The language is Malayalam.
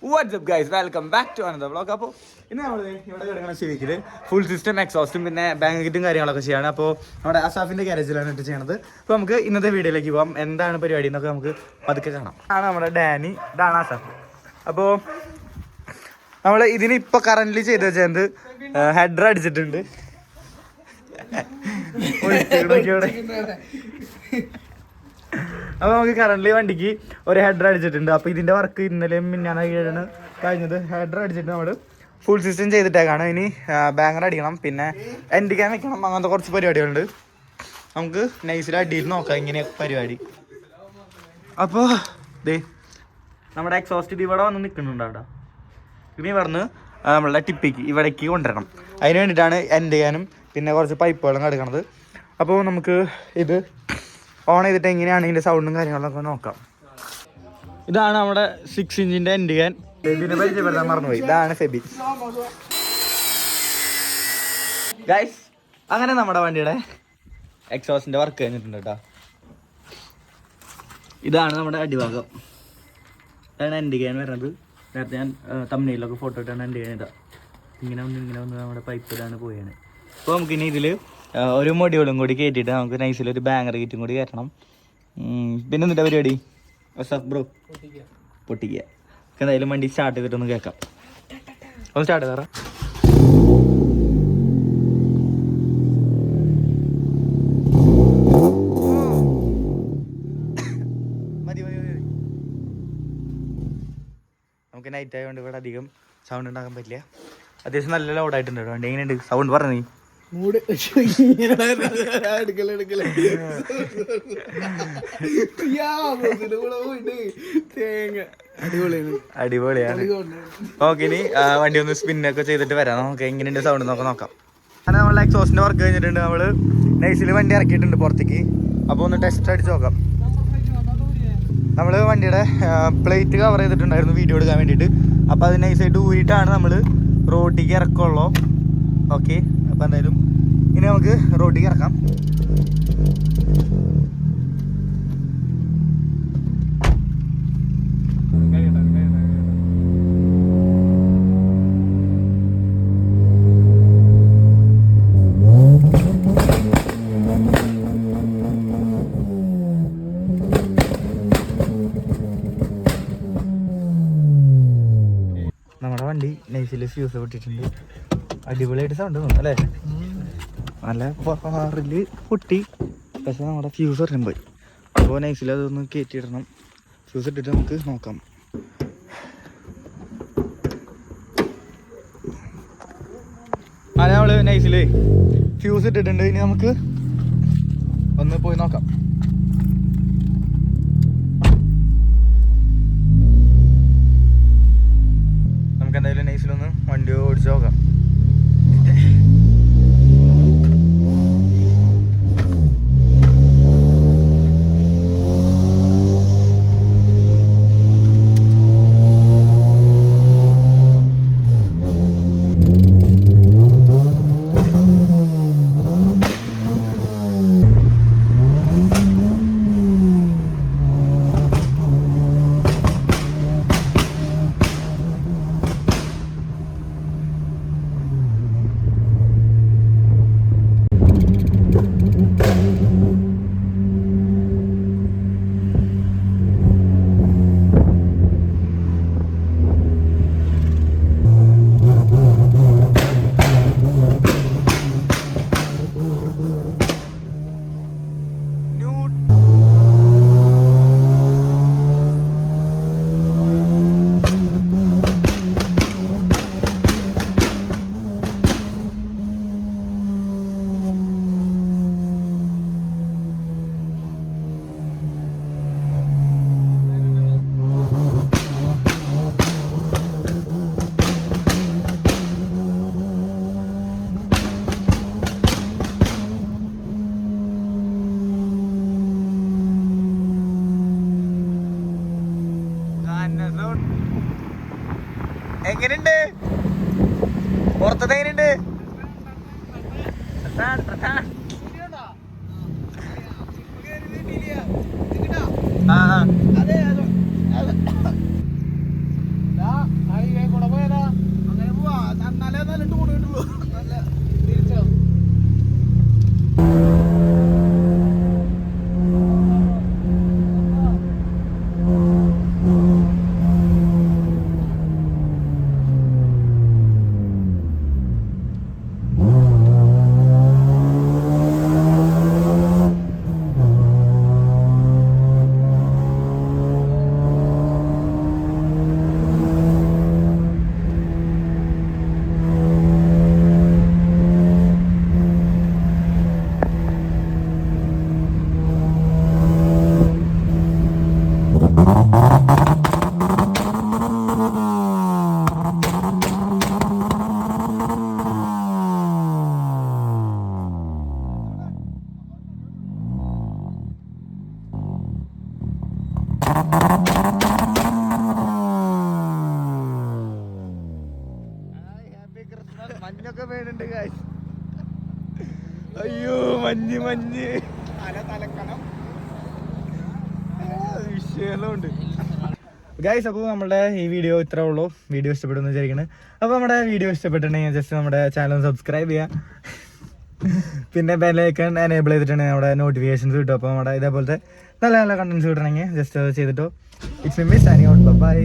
WhatsApp guys, welcome back to another vlog. അപ്പോൾ ഇന്ന് നമ്മൾ ഇവിടെ കിടക്കുന്ന ശരിക്കിൽ ഫുൾ സിസ്റ്റം എക്സോസ്റ്റും പിന്നെ ബാങ്ക് കിറ്റും കാര്യങ്ങളൊക്കെ ചെയ്യാണ്. അപ്പോൾ നമ്മുടെ അസാഫിൻ്റെ ഗാരേജിലാണ് ഇട്ട് ചെയ്യണത്. അപ്പോൾ നമുക്ക് ഇന്നത്തെ വീഡിയോയിലേക്ക് പോകാം. എന്താണ് പരിപാടി എന്നൊക്കെ നമുക്ക് പതുക്കെ കാണാം. ആണ് നമ്മുടെ ഡാനി, ഇതാണ് അസാഫ്. അപ്പോൾ നമ്മൾ ഇതിന് ഇപ്പോൾ കറൻ്റ് ചെയ്ത് വെച്ചത് ഹെഡർ അടിച്ചിട്ടുണ്ട്. അപ്പോൾ നമുക്ക് കറന്റ് വണ്ടിക്ക് ഒരു ഹെഡർ അടിച്ചിട്ടുണ്ട്. അപ്പോൾ ഇതിൻ്റെ വർക്ക് ഇന്നലെയും മിന്നാണ് കഴിഞ്ഞത്. ഹെഡർ അടിച്ചിട്ട് നമ്മൾ ഫുൾ സിസ്റ്റം ചെയ്തിട്ടേക്കാണ്. ഇനി ബാങ്കർ അടിക്കണം, പിന്നെ എൻഡ് ക്യാൻ വെക്കണം, അങ്ങനത്തെ കുറച്ച് പരിപാടികളുണ്ട്. നമുക്ക് നൈസിൽ അടിയിൽ നോക്കാം ഇങ്ങനെ പരിപാടി. അപ്പോൾ ദേ നമ്മുടെ എക്സോസ്റ്റ് ഇവിടെ വന്ന് നിൽക്കുന്നുണ്ട്. അവിടെ ഇനി പറഞ്ഞ് നമ്മളുടെ ടിപ്പിക്ക് ഇവിടേക്ക് കൊണ്ടുവരണം. അതിന് വേണ്ടിയിട്ടാണ് എൻഡ് ചെയ്യാനും പിന്നെ കുറച്ച് പൈപ്പുകളും കിടക്കണത്. അപ്പോൾ നമുക്ക് ഇത് ഓൺ ചെയ്തിട്ട് എങ്ങനെയാണ് ഇതിൻ്റെ സൗണ്ടും കാര്യങ്ങളൊക്കെ നോക്കാം. ഇതാണ് നമ്മുടെ 6 ഇഞ്ചിൻ്റെ എൻഡ് ചെയ്യാൻ. ഇതിനെ പരിചയപ്പെടുത്താൻ മറന്നുപോയി. ഇതാണ് ഫെബി ഗൈസ്. അങ്ങനെ നമ്മുടെ വണ്ടിയുടെ എക്സോസിൻ്റെ വർക്ക് കഴിഞ്ഞിട്ടുണ്ട് കേട്ടോ. ഇതാണ് നമ്മുടെ അടിഭാഗം. ഇതാണ് എൻഡ് ചെയ്യാൻ വരുന്നത്. നേരത്തെ ഞാൻ തമ്മിലൊക്കെ ഫോട്ടോ ഇട്ടാണ് എൻഡ് ചെയ്യാൻ. ഇതാ ഇങ്ങനെ വന്ന് നമ്മുടെ പൈപ്പ് ഇതാണ് പോയാണ്. അപ്പോൾ നമുക്കിനി ഇതിൽ ഒരു മൊഡ്യൂളും കൂടി കയറ്റിയിട്ട് നമുക്ക് നൈസിലൊരു ബാങ്കർ കിറ്റും കൂടി കയറ്റണം. പിന്നെ എന്നിട്ട് പരിപാടി ബ്രോ പൊട്ടിക്കുക. എന്തായാലും വണ്ടി സ്റ്റാർട്ട് ചെയ്തിട്ടൊന്ന് കേൾക്കാം. ഒന്ന് സ്റ്റാർട്ട് ചെയ്താറ. മതി നമുക്ക് നൈറ്റ് ആയതുകൊണ്ട് ഇവിടെ അധികം സൗണ്ട് ഉണ്ടാക്കാൻ പറ്റില്ല. അത്യാവശ്യം നല്ല ലൗഡായിട്ടുണ്ട് വണ്ടി. എങ്ങനെയുണ്ട് സൗണ്ട്? പറഞ്ഞു അടിപൊളിയാണ്. ഓക്കെ, ഇനി വണ്ടി ഒന്ന് സ്പിന്നൊക്കെ ചെയ്തിട്ട് വരാം. നമുക്ക് എങ്ങനെയുണ്ട് സൗണ്ട് നോക്കാം. അങ്ങനെ നമ്മളെ എക്സോസിന്റെ വർക്ക് കഴിഞ്ഞിട്ടുണ്ട്. നമ്മള് നൈസിൽ വണ്ടി ഇറക്കിയിട്ടുണ്ട് പുറത്തേക്ക്. അപ്പോൾ ഒന്ന് ടെസ്റ്റ് അടിച്ച് നോക്കാം. നമ്മൾ വണ്ടിയുടെ പ്ലേറ്റ് കവർ ചെയ്തിട്ടുണ്ടായിരുന്നു വീഡിയോ എടുക്കാൻ വേണ്ടിയിട്ട്. അപ്പോൾ അത് നൈസായിട്ട് ഊരിയിട്ടാണ് നമ്മൾ റോഡിലേക്ക് ഇറക്കുള്ളൂ. ഓക്കെ, അപ്പോൾ എന്തായാലും ഇനി നമുക്ക് റോഡിലേക്ക് ഇറക്കാം. നമ്മുടെ വണ്ടി നൈസിൽ ഫ്യൂസ് പൊട്ടിയിട്ടുണ്ട്. അടിപൊളിയായിട്ട് സൗണ്ട് തോന്നും അല്ലേ? നല്ല പവറിൽ പൊട്ടി. പക്ഷെ നമ്മുടെ ഫ്യൂസ് അറിയാൻ പോയി. അപ്പോൾ നൈസിൽ അതൊന്ന് കയറ്റിയിടണം. ഫ്യൂസ് ഇട്ടിട്ട് നമുക്ക് നോക്കാം. അങ്ങനെ നമ്മൾ നൈസിൽ ഫ്യൂസ് ഇട്ടിട്ടുണ്ട്. ഇനി നമുക്ക് ഒന്ന് പോയി നോക്കാം. നമുക്ക് എന്തായാലും നൈസിലൊന്ന് വണ്ടി ഓടിച്ച് നോക്കാം. എങ്ങനെയുണ്ട്? പുറത്തത് എങ്ങനെയുണ്ട്? ആ എന്നാലേ നല്ല ടൂർ കിട്ടുള്ളൂ. നല്ല തിരിച്ചാവും. മഞ്ഞൊക്കെ വീടുണ്ട് ഗൈസ്. അയ്യോ മഞ്ഞ് മഞ്ഞ് തലക്കണം വിഷയമുണ്ട് ഗൈസ്. അപ്പോൾ നമ്മുടെ ഈ വീഡിയോ ഇത്രേ ഉള്ളൂ. വീഡിയോ ഇഷ്ടപ്പെടുന്നു വിചാരിക്കുന്നത്. അപ്പോൾ നമ്മുടെ വീഡിയോ ഇഷ്ടപ്പെട്ടിട്ടുണ്ടെങ്കിൽ ജസ്റ്റ് നമ്മുടെ ചാനൽ സബ്സ്ക്രൈബ് ചെയ്യുക. പിന്നെ ബെല്ലൈക്കൺ എനേബിൾ ചെയ്തിട്ടുണ്ടെങ്കിൽ നമ്മുടെ നോട്ടിഫിക്കേഷൻസ് കിട്ടും. അപ്പോൾ നമ്മുടെ ഇതേപോലത്തെ നല്ല നല്ല കണ്ടൻസ് കിട്ടണമെങ്കിൽ ജസ്റ്റ് അത് ചെയ്തിട്ടോ. It's me signing out. By.